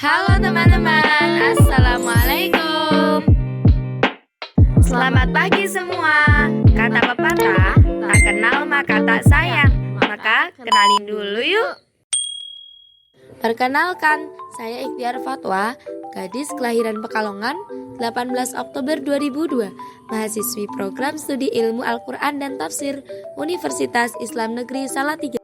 Halo teman-teman, Assalamualaikum. Selamat pagi semua. Kata pepatah, tak kenal maka tak sayang. Maka kenalin dulu yuk. Perkenalkan, saya Ikhtiar Fatwa, gadis kelahiran Pekalongan, 18 Oktober 2002, mahasiswi program studi ilmu Al-Quran dan Tafsir, Universitas Islam Negeri Salatiga.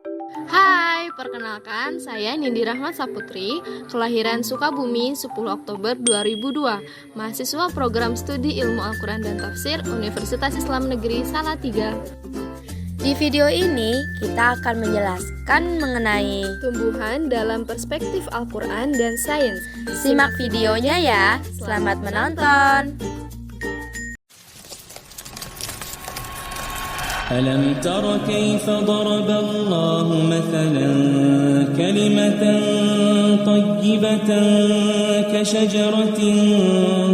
Hai, perkenalkan saya Nindi Rahmat Saputri, kelahiran Sukabumi 10 Oktober 2002, mahasiswa program studi ilmu Al-Quran dan Tafsir Universitas Islam Negeri Salatiga. Di video ini kita akan menjelaskan mengenai Tumbuhan dalam perspektif Al-Quran dan sains. Simak videonya ya. Selamat menonton. ألم تر كيف ضرب الله مثلا كلمة طيبة كشجرة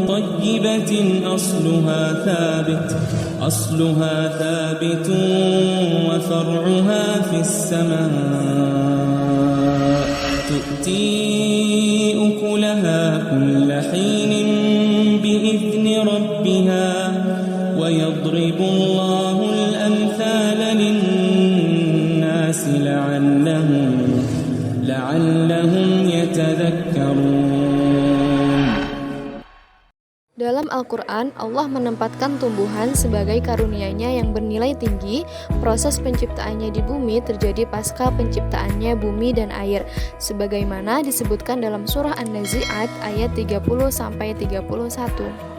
طيبة أصلها ثابت وفرعها في السماء تؤتي أكلها كل حين بإذن ربها ويضرب الله الأمثال للناس لعلهم يتذكرون. Dalam Al-Quran, Allah menempatkan tumbuhan sebagai karunia-Nya yang bernilai tinggi. Proses penciptaannya di bumi terjadi pasca penciptaannya bumi dan air, sebagaimana disebutkan dalam surah An-Nazi'at ayat 30-31.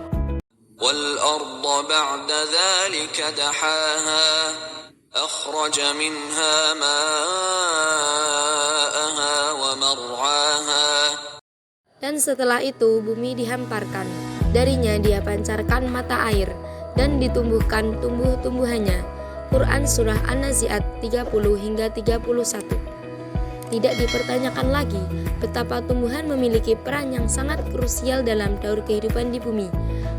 وَالْأَرْضَ بَعْدَ ذَلِكَ دَحَاهَا أَخْرَجَ مِنْهَا مَاءَهَا وَمَرْعَاهَا. Dan setelah itu bumi dihamparkan, darinya dia pancarkan mata air, dan ditumbuhkan tumbuh-tumbuhannya. Quran Surah An-Nazi'at 30-31. Tidak dipertanyakan lagi betapa tumbuhan memiliki peran yang sangat krusial dalam daur kehidupan di bumi.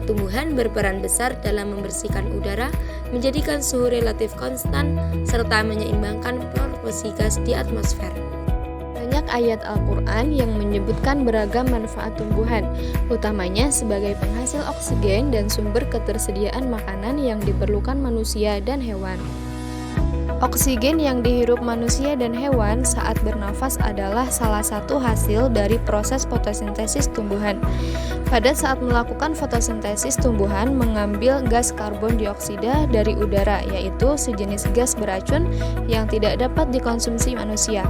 Tumbuhan berperan besar dalam membersihkan udara, menjadikan suhu relatif konstan, serta menyeimbangkan proporsi gas di atmosfer. Banyak ayat Al-Quran yang menyebutkan beragam manfaat tumbuhan, utamanya sebagai penghasil oksigen dan sumber ketersediaan makanan yang diperlukan manusia dan hewan. Oksigen yang dihirup manusia dan hewan saat bernafas adalah salah satu hasil dari proses fotosintesis tumbuhan. Pada saat melakukan fotosintesis, tumbuhan mengambil gas karbon dioksida dari udara, yaitu sejenis gas beracun yang tidak dapat dikonsumsi manusia.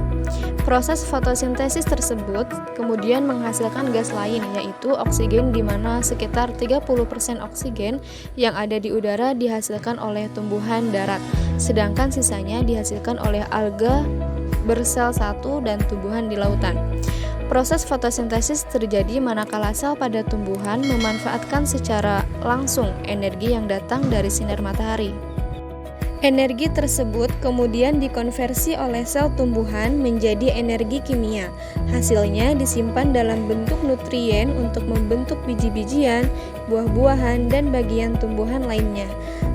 Proses fotosintesis tersebut kemudian menghasilkan gas lain, yaitu oksigen, di mana sekitar 30% oksigen yang ada di udara dihasilkan oleh tumbuhan darat, sedangkan sisanya dihasilkan oleh alga bersel satu dan tumbuhan di lautan. Proses fotosintesis terjadi manakala sel pada tumbuhan memanfaatkan secara langsung energi yang datang dari sinar matahari. Energi tersebut kemudian dikonversi oleh sel tumbuhan menjadi energi kimia. Hasilnya disimpan dalam bentuk nutrien untuk membentuk biji-bijian, buah-buahan, dan bagian tumbuhan lainnya.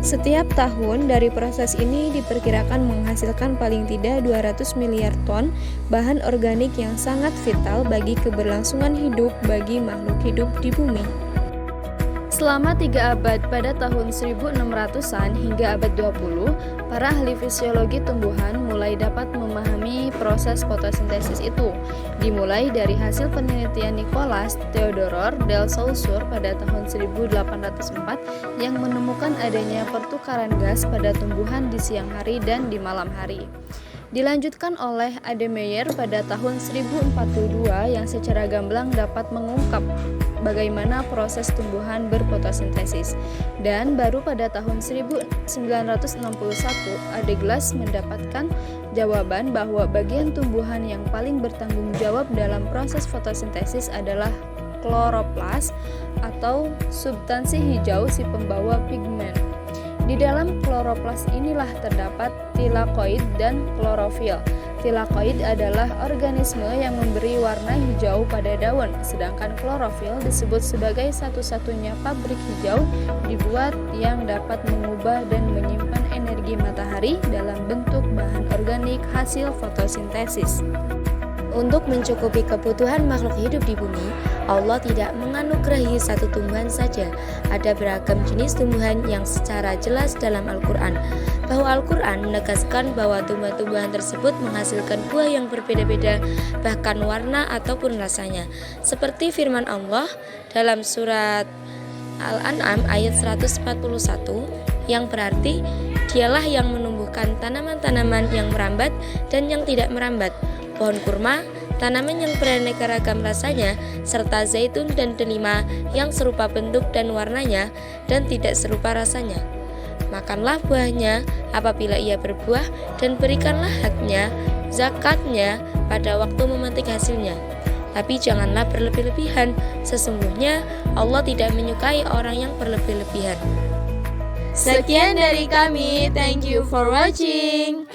Setiap tahun dari proses ini diperkirakan menghasilkan paling tidak 200 miliar ton bahan organik yang sangat vital bagi keberlangsungan hidup bagi makhluk hidup di bumi. Selama 3 abad pada tahun 1600-an hingga abad 20, para ahli fisiologi tumbuhan mulai dapat memahami proses fotosintesis itu. Dimulai dari hasil penelitian Nicholas Theodor del Saussure pada tahun 1804 yang menemukan adanya pertukaran gas pada tumbuhan di siang hari dan di malam hari. Dilanjutkan oleh Ademeyer pada tahun 1042 yang secara gamblang dapat mengungkap bagaimana proses tumbuhan berfotosintesis. Dan baru pada tahun 1961 Adeglas mendapatkan jawaban bahwa bagian tumbuhan yang paling bertanggung jawab dalam proses fotosintesis adalah kloroplas atau substansi hijau si pembawa pigmen. Di dalam kloroplas inilah terdapat tilakoid dan klorofil. Tilakoid adalah organisme yang memberi warna hijau pada daun, sedangkan klorofil disebut sebagai satu-satunya pabrik hijau dibuat yang dapat mengubah dan menyimpan energi matahari dalam bentuk bahan organik hasil fotosintesis. Untuk mencukupi kebutuhan makhluk hidup di bumi, Allah tidak menganugerahi satu tumbuhan saja. Ada beragam jenis tumbuhan yang secara jelas dalam Al-Quran. Bahwa Al-Quran menegaskan bahwa tumbuhan-tumbuhan tersebut menghasilkan buah yang berbeda-beda, bahkan warna ataupun rasanya. Seperti firman Allah dalam surat Al-An'am ayat 141 yang berarti, Dialah yang menumbuhkan tanaman-tanaman yang merambat dan yang tidak merambat, pohon kurma, tanaman yang beraneka ragam rasanya, serta zaitun dan delima yang serupa bentuk dan warnanya dan tidak serupa rasanya. Makanlah buahnya apabila ia berbuah dan berikanlah haknya, zakatnya pada waktu memetik hasilnya. Tapi janganlah berlebih-lebihan, sesungguhnya Allah tidak menyukai orang yang berlebih-lebihan. Sekian dari kami, thank you for watching.